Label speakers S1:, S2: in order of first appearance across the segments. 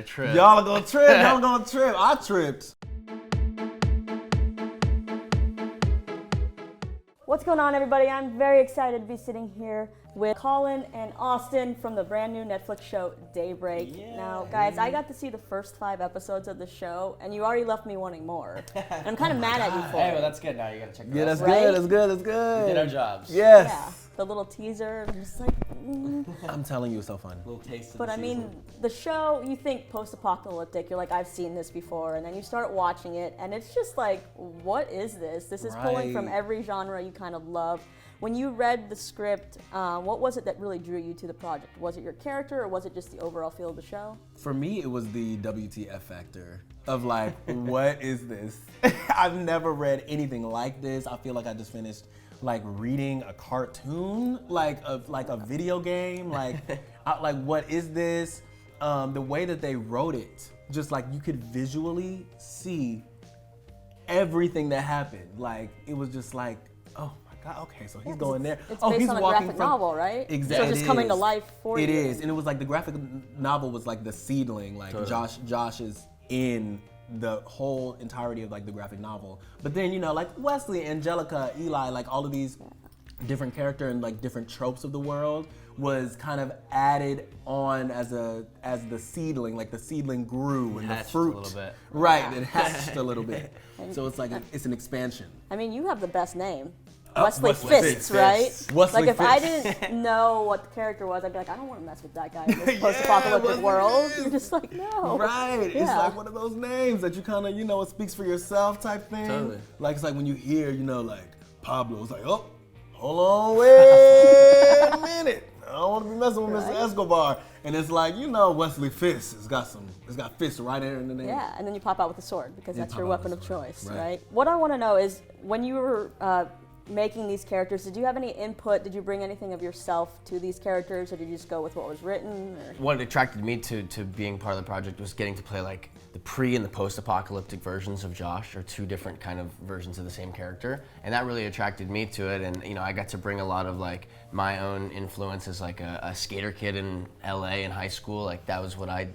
S1: gonna trip.
S2: Y'all are gonna trip. Y'all gonna trip. I tripped.
S3: What's going on, everybody? I'm very excited to be sitting here with Colin and Austin from the brand new Netflix show Daybreak.
S2: Yeah.
S3: Now, guys, I got to see the first 5 episodes of the show, and you already left me wanting more. And I'm kind of mad at you for
S1: Hey,
S3: it.
S1: well, that's good. Now you gotta check the
S2: Yeah,
S1: rest
S2: that's
S1: out.
S3: Right?
S2: good. That's good. That's good.
S1: We did our jobs.
S2: Yes.
S3: Yeah, the little teaser, I'm just like,
S2: I'm telling you, it's so fun.
S1: Little taste of
S3: But
S1: the
S3: I mean,
S1: season.
S3: the show, you think post-apocalyptic, you're like, I've seen this before, and then you start watching it, and it's just like, what is this? This is pulling from
S2: Right.
S3: every genre you kind of love. When you read the script, what was it that really drew you to the project? Was it your character, or was it just the overall feel of the show?
S2: For me, it was the WTF factor of like, what is this? I've never read anything like this. I feel like I just finished like reading a cartoon, like a video game. Like, what is this? The way that they wrote it, just like you could visually see everything that happened. Like, it was just like, oh my God, okay, so he's going there.
S3: It's
S2: Oh,
S3: based
S2: he's
S3: on a
S2: walking
S3: graphic
S2: from
S3: novel, right?
S2: Exactly.
S3: So it's just coming to
S2: It is.
S3: life for you.
S2: It is, and it was like the graphic novel was like the seedling. Like Josh is in the whole entirety of like the graphic novel. But then like Wesley, Angelica, Eli, like all of these different character and like different tropes of the world was kind of added on as the seedling. Like the seedling grew and the
S1: Hatched a
S2: fruit.
S1: little bit.
S2: Right, it hatched a little bit. So it's like it's an expansion.
S3: I mean, you have the best name.
S2: Wesley
S3: Wesley Fists,
S2: Fists.
S3: right?
S2: Wesley
S3: Like, if I
S2: Fists.
S3: didn't know what the character was, I'd be like, I don't want to mess with that guy in this
S2: Yeah,
S3: post-apocalyptic
S2: Wesley
S3: world.
S2: Fists.
S3: You're just like, no.
S2: Right. It's
S3: Yeah.
S2: like one of those names that you kind of, it speaks for yourself type thing.
S1: Totally.
S2: Like, it's like when you hear, like Pablo, it's like, oh, hold on, wait a minute. I don't want to be messing with Mr. Escobar. And it's like, Wesley Fists. It's got fists right there in the name.
S3: Yeah, and then you pop out with a sword because
S2: You
S3: that's your
S2: pop out
S3: weapon
S2: with
S3: of
S2: a sword,
S3: choice,
S2: right.
S3: right? What I want to know is, when you were making these characters, did you have any input? Did you bring anything of yourself to these characters, or did you just go with what was written? Or?
S1: What attracted me to being part of the project was getting to play like the pre and the post-apocalyptic versions of Josh, or 2 different kind of versions of the same character, and that really attracted me to it. And I got to bring a lot of like my own influence as like a skater kid in LA in high school. Like that was what I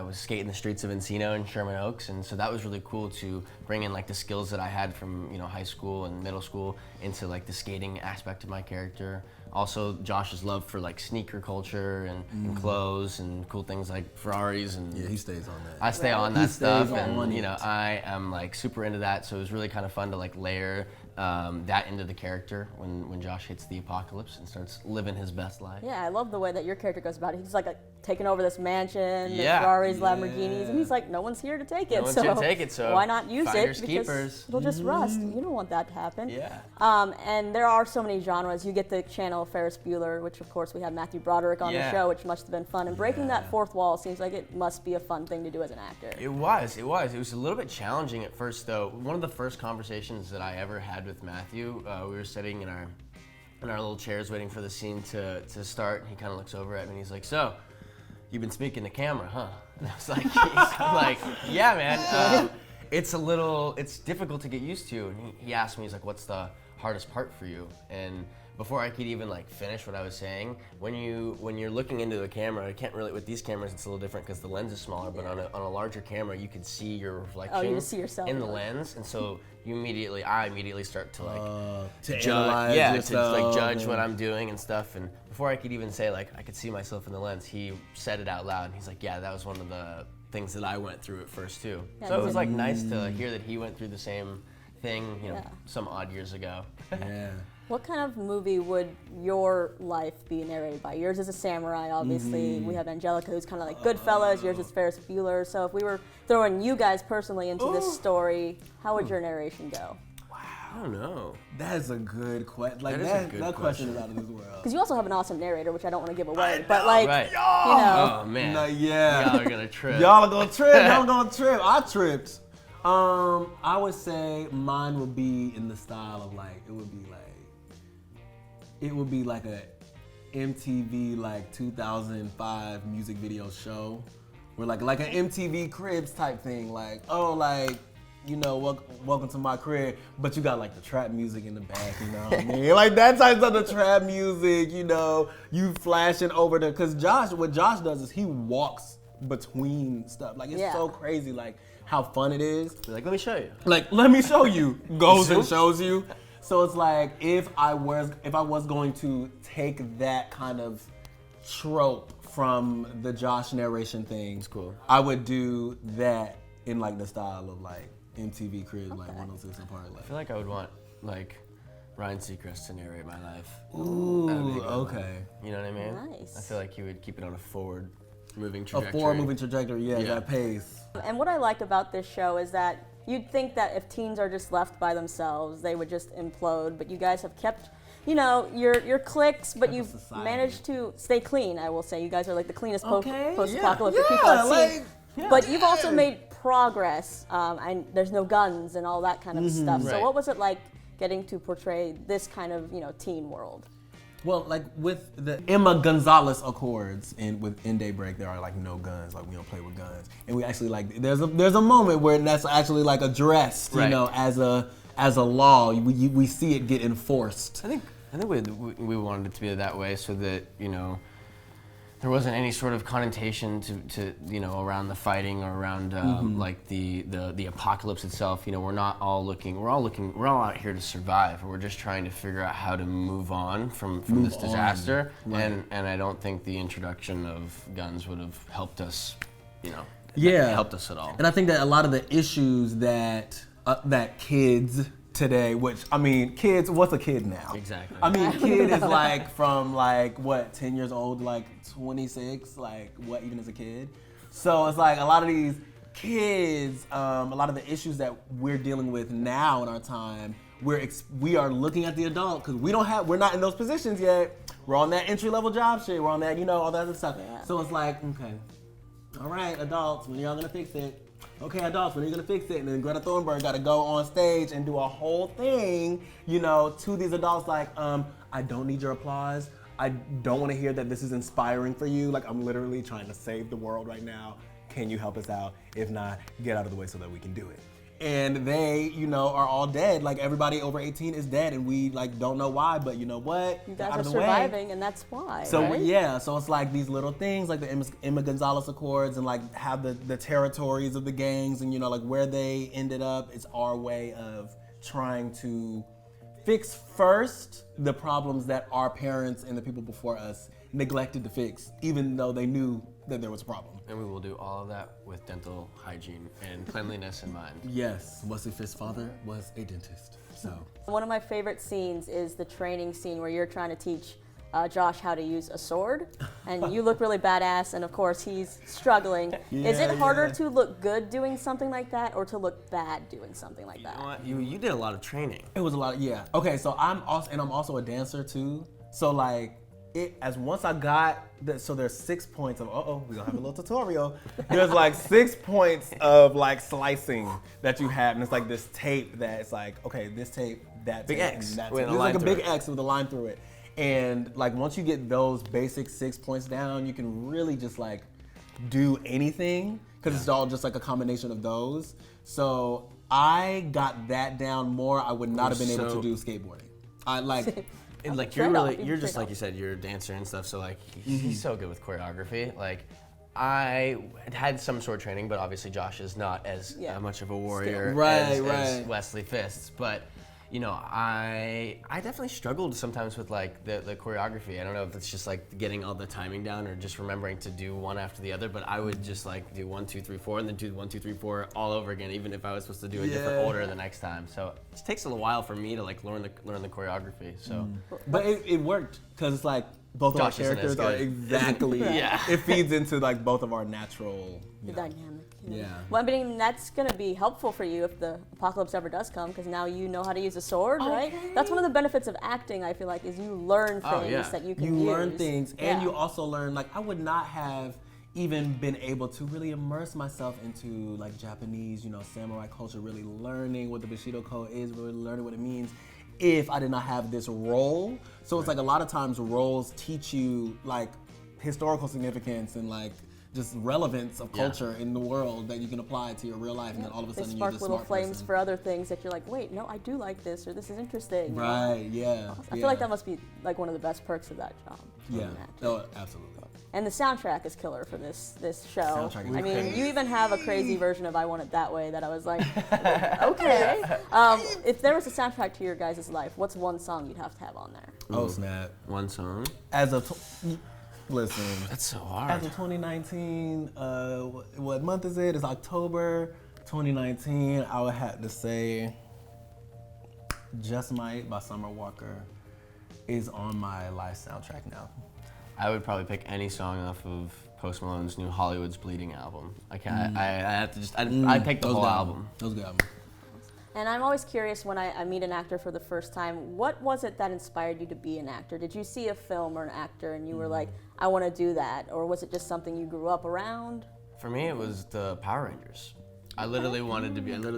S1: was skating the streets of Encino and Sherman Oaks, and so that was really cool to bring in like the skills that I had from high school and middle school into like the skating aspect of my character. Also, Josh's love for like sneaker culture and clothes and cool things like Ferraris, and
S2: Yeah, he stays on that.
S1: I stay on
S2: He
S1: that stuff,
S2: stays on
S1: and
S2: it.
S1: I am like super into that. So it was really kind of fun to like layer that into the character when Josh hits the apocalypse and starts living his best life.
S3: Yeah, I love the way that your character goes about it. He's like taking over this mansion, the
S1: Yeah.
S3: Ferraris, Lamborghinis, and he's like, no one's here to take it.
S1: No one's here to take it, so
S3: why not use
S1: finders
S3: it? Because
S1: keepers.
S3: it'll just rust. You don't want that to happen.
S1: Yeah.
S3: And there are so many genres. You get the channel Ferris Bueller, which of course we have Matthew Broderick on the
S1: Yeah.
S3: show, which must have been fun. And breaking that fourth wall seems like it must be a fun thing to do as an actor.
S1: It was a little bit challenging at first, though. One of the first conversations that I ever had with Matthew, we were sitting in our little chairs waiting for the scene to start. He kind of looks over at me and he's like, "So, you've been speaking to camera, huh?" And I was like, I'm like, "Yeah, man. It's difficult to get used to." And he asked me, he's like, "What's the hardest part for you?" And before I could even like finish what I was saying, when you're looking into the camera, I can't really, with these cameras it's a little different because the lens is smaller, but on a larger camera you can see your reflection
S3: you just see yourself
S1: in the
S3: in it.
S1: lens, and so I immediately start to like
S2: To
S1: judge,
S2: analyze
S1: to
S2: yourself
S1: like judge what
S2: and-
S1: I'm doing and stuff. And before I could even say like I could see myself in the lens, he said it out loud, and he's like, "Yeah, that was one of the things that I went through at first too."
S3: Yeah,
S1: So it was like nice to hear that he went through the same thing,
S3: Yeah.
S1: some odd years ago.
S2: Yeah.
S3: What kind of movie would your life be narrated by? Yours is a samurai, obviously. We have Angelica, who's kind of like Goodfellas. Yours is Ferris Bueller. So if we were throwing you guys personally into this story, how would your narration go?
S1: I don't know.
S2: That is a good question. Like
S1: That is a good
S2: that question is
S1: question.
S2: out of this world.
S3: Because you also have an awesome narrator, which I don't want to give away.
S2: I
S3: But
S2: know,
S3: like,
S1: right.
S3: you know,
S1: Oh man.
S2: No, yeah.
S1: Y'all are gonna trip.
S2: Y'all are gonna trip. Y'all gonna trip. I tripped. I would say mine would be in the style of like it would be like a MTV like 2005 music video show, where like an MTV Cribs type thing. Like welcome to my crib, but you got like the trap music in the back, you know what I mean? Like that type of the trap music, you flashing over cause what Josh does is he walks between stuff. Like, it's
S3: Yeah.
S2: so crazy, like, how fun it is.
S1: Be like, let me show you.
S2: Like, let me show you. Goes and
S1: Zoom?
S2: shows you. So it's like, if I was going to take that kind of trope from the Josh narration thing,
S1: It's cool.
S2: I would do that in like the style of like MTV Crib, like 106 and Park.
S1: I feel like I would want like Ryan Seacrest to narrate my life.
S2: Ooh,
S1: That'd be a good one.
S2: okay.
S1: You know what I mean?
S3: Nice.
S1: I feel like he would keep it on a forward-moving
S2: A
S1: trajectory.
S2: forward-moving trajectory, yeah,
S1: Yeah.
S2: that pace.
S3: And what I like about this show is that you'd think that if teens are just left by themselves, they would just implode. But you guys have kept, your cliques, but you've
S2: society.
S3: managed to stay clean. I will say you guys are like the cleanest
S2: Okay,
S3: post-apocalyptic
S2: yeah,
S3: people I've seen.
S2: like, yeah,
S3: but you've also
S2: yeah.
S3: made progress, and there's no guns and all that kind of stuff. So
S1: Right.
S3: what was it like getting to portray this kind of teen world?
S2: Well, like with the Emma Gonzalez Accords and in Daybreak, there are like no guns, like we don't play with guns, and we actually like there's a moment where that's actually like addressed,
S1: Right.
S2: as a law. We see it get enforced.
S1: I think we wanted it to be that way so that there wasn't any sort of connotation to around the fighting or around like the apocalypse itself. We're all out here to survive. We're just trying to figure out how to move on from this
S2: on.
S1: disaster.
S2: Right.
S1: And I don't think the introduction of guns would have helped us.
S2: Yeah,
S1: helped us at all.
S2: And I think that a lot of the issues that kids today, which I mean, kids, what's a kid now?
S1: Exactly.
S2: I mean, kid is like from like what, 10 years old, like 26, like what, even as a kid. So it's like a lot of these kids, a lot of the issues that we're dealing with now in our time, we are looking at the adult because we're not in those positions yet. We're on that entry level job shit. We're on that, all that other stuff.
S3: Yeah.
S2: So it's like, okay, all right, adults, when y'all gonna fix it? Okay, adults, when are you gonna fix it? And then Greta Thunberg got to go on stage and do a whole thing, to these adults like, I don't need your applause. I don't want to hear that this is inspiring for you. Like, I'm literally trying to save the world right now. Can you help us out? If not, get out of the way so that we can do it. And they, are all dead. Like, everybody over 18 is dead, and we like don't know why. But you know what?
S3: You
S2: Get
S3: guys
S2: out
S3: are
S2: of the way.
S3: surviving, and that's why.
S2: So
S3: right?
S2: yeah, so it's like these little things like the Emma Gonzalez Accords and like have the territories of the gangs and like where they ended up. It's our way of trying to fix first the problems that our parents and the people before us neglected to fix, even though they knew that there was a problem.
S1: And we will do all of that with dental hygiene and cleanliness in mind.
S2: Yes, Wesley Fisk's father was a dentist, so.
S3: One of my favorite scenes is the training scene where you're trying to teach Josh how to use a sword, and you look really badass, and of course he's struggling. Is it harder to look good doing something like that, or to look bad doing something like that?
S1: You know what? You did a lot of training.
S2: It was a lot, yeah. Okay, so I'm also a dancer too. So like, once I got so there's 6 points of we're gonna have a little tutorial. There's like 6 points of like slicing that you have, and it's like this tape that it's like, okay, this tape, that
S1: Big
S2: tape,
S1: X
S2: and that
S1: with
S2: tape.
S1: a
S2: There's
S1: line
S2: like a
S1: through
S2: big
S1: it.
S2: X with a line through it. And like once you get those basic 6 points down, you can really just like do anything because it's all just like a combination of those. So I got that down more. I would not have been able to do skateboarding. I like.
S1: And like you're just like you said, you're a dancer and stuff. So like he's so good with choreography. Like I had some sort of training, but obviously Josh is not as much of a warrior as Wesley Fists. But I definitely struggled sometimes with like the choreography. I don't know if it's just like getting all the timing down or just remembering to do one after the other. But I would just like do 1, 2, 3, 4, and then do 1, 2, 3, 4 all over again, even if I was supposed to do a different order the next time. So it takes a little while for me to like learn the choreography. So,
S2: But it worked because it's like both of our
S1: Josh isn't as
S2: characters are
S1: good.
S2: exactly.
S1: Yeah.
S2: It feeds into like both of our natural.
S3: The dynamic.
S2: Yeah.
S3: Well, I mean, that's going to be helpful for you if the apocalypse ever does come, because now you know how to use a sword, right? That's one of the benefits of acting, I feel like, is you learn things that you can use.
S2: You learn things, and
S3: Yeah.
S2: you also learn, like, I would not have even been able to really immerse myself into like Japanese, samurai culture, really learning what the Bushido Code is, really learning what it means, if I did not have this role. So it's like a lot of times roles teach you like historical significance and like just relevance of culture in the world that you can apply to your real life, and then all of a
S3: They
S2: sudden
S3: spark
S2: you're the
S3: little
S2: smart
S3: flames
S2: person.
S3: for other things that you're like, wait, no, I do like this, or this is interesting. you know?
S2: Right, yeah.
S3: I feel like that must be like one of the best perks of that job.
S2: Yeah,
S3: being an actor.
S2: oh, absolutely.
S3: And the soundtrack is killer for this show.
S2: Soundtrack is
S3: I mean,
S2: crazy.
S3: you even have a crazy version of "I Want It That Way" that I was like, okay. If there was a soundtrack to your guys' life, what's one song you'd have to have on there?
S2: Oh, snap.
S1: One song.
S2: As of, listen,
S1: That's so
S2: as
S1: hard.
S2: of 2019, what month is it? It's October 2019. I would have to say Just Might by Summer Walker is on my live soundtrack now.
S1: I would probably pick any song off of Post Malone's new Hollywood's Bleeding album. I can't. I have to just. I picked the whole album.
S2: That was a good album.
S3: And I'm always curious when I meet an actor for the first time, what was it that inspired you to be an actor? Did you see a film or an actor and you were like, I want to do that? Or was it just something you grew up around?
S1: For me, it was the Power Rangers. I literally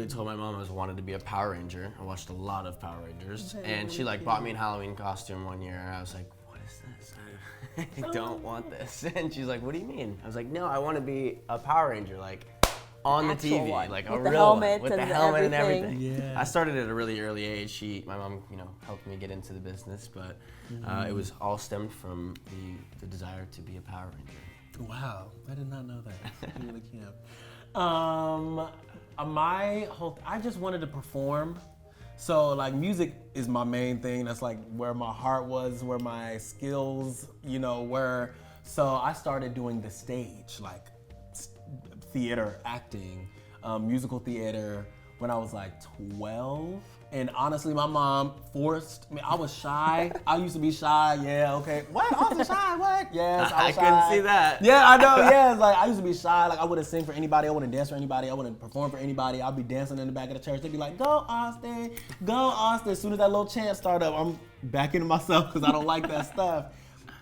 S1: told my mom I wanted to be a Power Ranger. I watched a lot of Power Rangers, and she like bought me a Halloween costume one year, and I was like, "What is this? I don't want this." And she's like, "What do you mean?" I was like, "No, I want to be a Power Ranger, like on the
S3: Actual
S1: TV,
S3: one,
S1: like a
S3: with the
S1: real
S3: helmet
S1: one, with the
S3: and
S1: helmet and
S3: everything.
S1: everything."
S2: Yeah.
S1: I started at a really early age. My mom, helped me get into the business, but it was all stemmed from the desire to be a Power Ranger.
S2: Wow, I did not know that. I really can't. I just wanted to perform. So like music is my main thing. That's like where my heart was, where my skills, were. So I started doing the stage, like theater, acting, musical theater when I was like 12. And honestly, my mom forced me. I was shy. I used to be shy. Yeah, okay. What? I was shy. What? Yes, I
S1: I
S2: was
S1: couldn't
S2: shy.
S1: see that.
S2: Yeah, I know. Yeah, it's like I used to be shy. Like I wouldn't sing for anybody. I wouldn't dance for anybody. I wouldn't perform for anybody. I'd be dancing in the back of the church. They'd be like, "Go Austin, go Austin." As soon as that little chant started up, I'm back into myself because I don't like that stuff.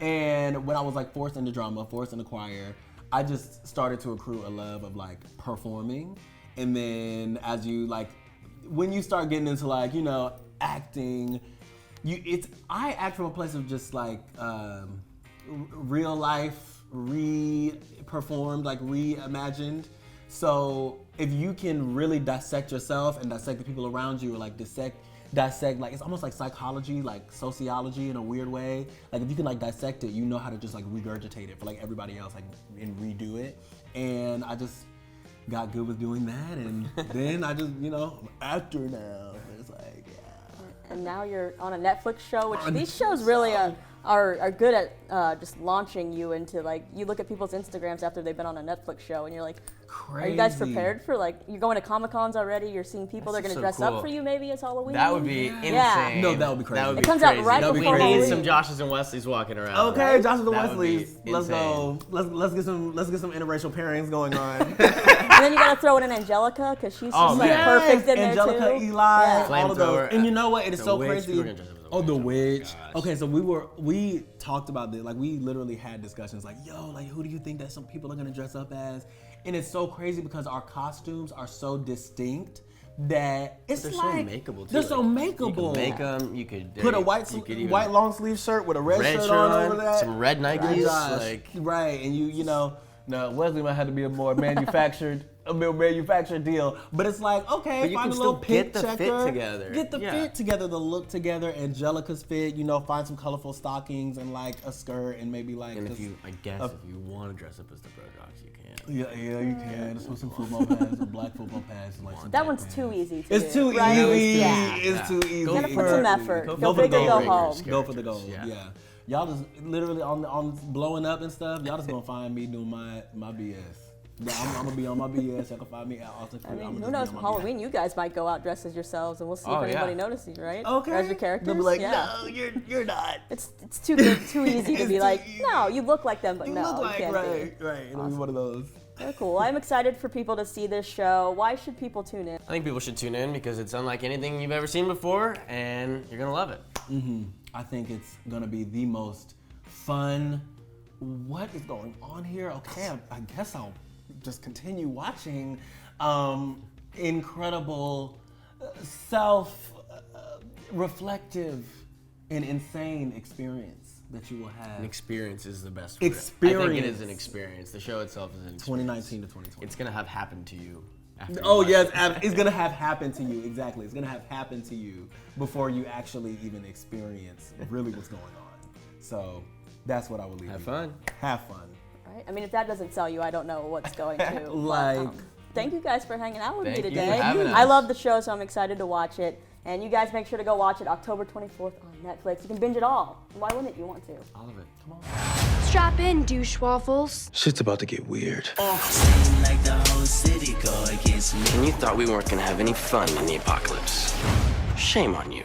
S2: And when I was like forced into drama, forced into choir, I just started to accrue a love of like performing. And then as you like, when you start getting into like, acting, I act from a place of just like real life, re-performed, like reimagined. So if you can really dissect yourself and dissect the people around you, or like dissect, like it's almost like psychology, like sociology in a weird way. Like if you can like dissect it, you know how to just like regurgitate it for like everybody else, like and redo it. And I just got good with doing that, and then I just, I'm an actor now. It's like, yeah.
S3: And now you're on a Netflix show, which these shows really are good at just launching you into like, you look at people's Instagrams after they've been on a Netflix show and you're like,
S2: Crazy.
S3: are you guys prepared for like, you're going to Comic-Cons already, you're seeing people that are going to
S1: so
S3: dress up
S1: cool.
S3: for you maybe as Halloween?
S1: That would be insane.
S3: Yeah.
S2: No, that would be crazy.
S1: That would
S2: It
S1: be
S3: comes out
S1: crazy.
S3: right
S2: That would be
S3: before
S1: We
S2: crazy.
S1: need
S3: Halloween.
S1: some Joshes and Wesleys walking around.
S2: Okay, Joshua the
S1: That would be
S2: Wesleys. Let's go. Let's get some interracial pairings going on.
S3: And then you got to throw in an Angelica because she's just like
S1: man.
S3: perfect in
S2: Angelica,
S3: there too.
S2: Eli,
S3: Yeah.
S2: all of those.
S1: Flamethrower.
S2: And you know what? It is
S1: The
S2: so
S1: Witch.
S2: crazy.
S1: We were gonna dress up as a
S2: Oh, the
S1: witch.
S2: witch.
S1: Gosh.
S2: Okay, so we talked about this. Like we literally had discussions. Like, yo, like who do you think that some people are gonna dress up as? And it's so crazy because our costumes are so distinct that it's
S1: They're
S2: like
S1: so makeable too.
S2: they're so
S1: Like,
S2: makeable.
S1: You can make them. You could
S2: Put a
S1: you could even
S2: white long sleeve shirt with a red shirt
S1: shirt
S2: on
S1: on,
S2: over that.
S1: some red Nikes,
S2: Gosh,
S1: like-
S2: right, and you know, no, Wesley might have to be a more manufactured deal. But it's like, okay,
S1: But you
S2: find
S1: can
S2: a little
S1: still
S2: pink
S1: get the fit
S2: checker,
S1: together.
S2: get the
S1: Yeah.
S2: fit together, the look together. Angelica's fit, find some colorful stockings and like a skirt and maybe like.
S1: And
S2: just-
S1: if you want to dress up as the Brodrocks, you can.
S2: yeah, you can. Just put some football pads, some black football pads, and like some
S3: That
S2: black
S3: one's
S2: pants.
S3: too easy to
S2: It's
S3: do.
S2: too
S3: right?
S2: easy.
S3: Yeah.
S2: It's too easy.
S1: Go
S3: Gotta put
S1: for
S3: some
S1: it.
S3: effort.
S1: Go
S3: Go
S2: for the
S3: big or go
S2: gold.
S3: home.
S2: Go for the gold.
S1: Yeah.
S2: Yeah. Y'all just literally on blowing up and stuff. Y'all just gonna find me doing my BS. Yeah, I'm gonna be on my BS. Y'all can find me at Austin Crute.
S3: I
S2: I'm
S3: mean,
S2: gonna
S3: who
S2: just
S3: knows?
S2: be on my
S3: Halloween, you guys might go out dressed as yourselves, and we'll see
S1: Oh,
S3: if
S1: yeah.
S3: anybody notices, right?
S2: BS. Okay.
S3: As your characters.
S2: They'll be like,
S3: yeah.
S2: no, you're not.
S3: It's too good, too easy to
S2: It's
S3: be
S2: too
S3: like,
S2: easy.
S3: no, you look like them, but
S2: You
S3: no,
S2: look
S3: you
S2: like
S3: can't
S2: right.
S3: be.
S2: It'll be one of those.
S3: Very cool. I'm excited for people to see this show. Why should people tune in?
S1: I think people should tune in because it's unlike anything you've ever seen before, and you're gonna love it.
S2: I think it's gonna be the most fun. What is going on here? Okay, I guess I'll just continue watching. Incredible, self-reflective, and insane experience. that you will have.
S1: An experience is the best word.
S2: Experience.
S1: I think it is an experience. The show itself is an experience.
S2: 2019 to 2020.
S1: It's gonna have happened to you. After
S2: Oh
S1: you watch
S2: yes, it's gonna have happened to you. Exactly, it's gonna have happened to you before you actually even experience really what's going on. So that's what I would leave.
S1: Have
S2: you
S1: fun.
S2: with. Have fun.
S3: Right? I mean, if that doesn't sell you, I don't know what's going to.
S2: Like-
S3: But, thank you guys for hanging out with
S1: Thank
S3: me
S1: you for
S3: today.
S1: having
S3: I
S1: us.
S3: love the show, so I'm excited to watch it. And you guys make sure to go watch it October 24th on Netflix. You can binge it all. Why wouldn't you want to?
S1: All of it. Come on.
S4: Strap in, douche waffles.
S5: Shit's about to get weird.
S6: Like the whole city go against me.
S7: And you thought we weren't gonna have any fun in the apocalypse. Shame on you.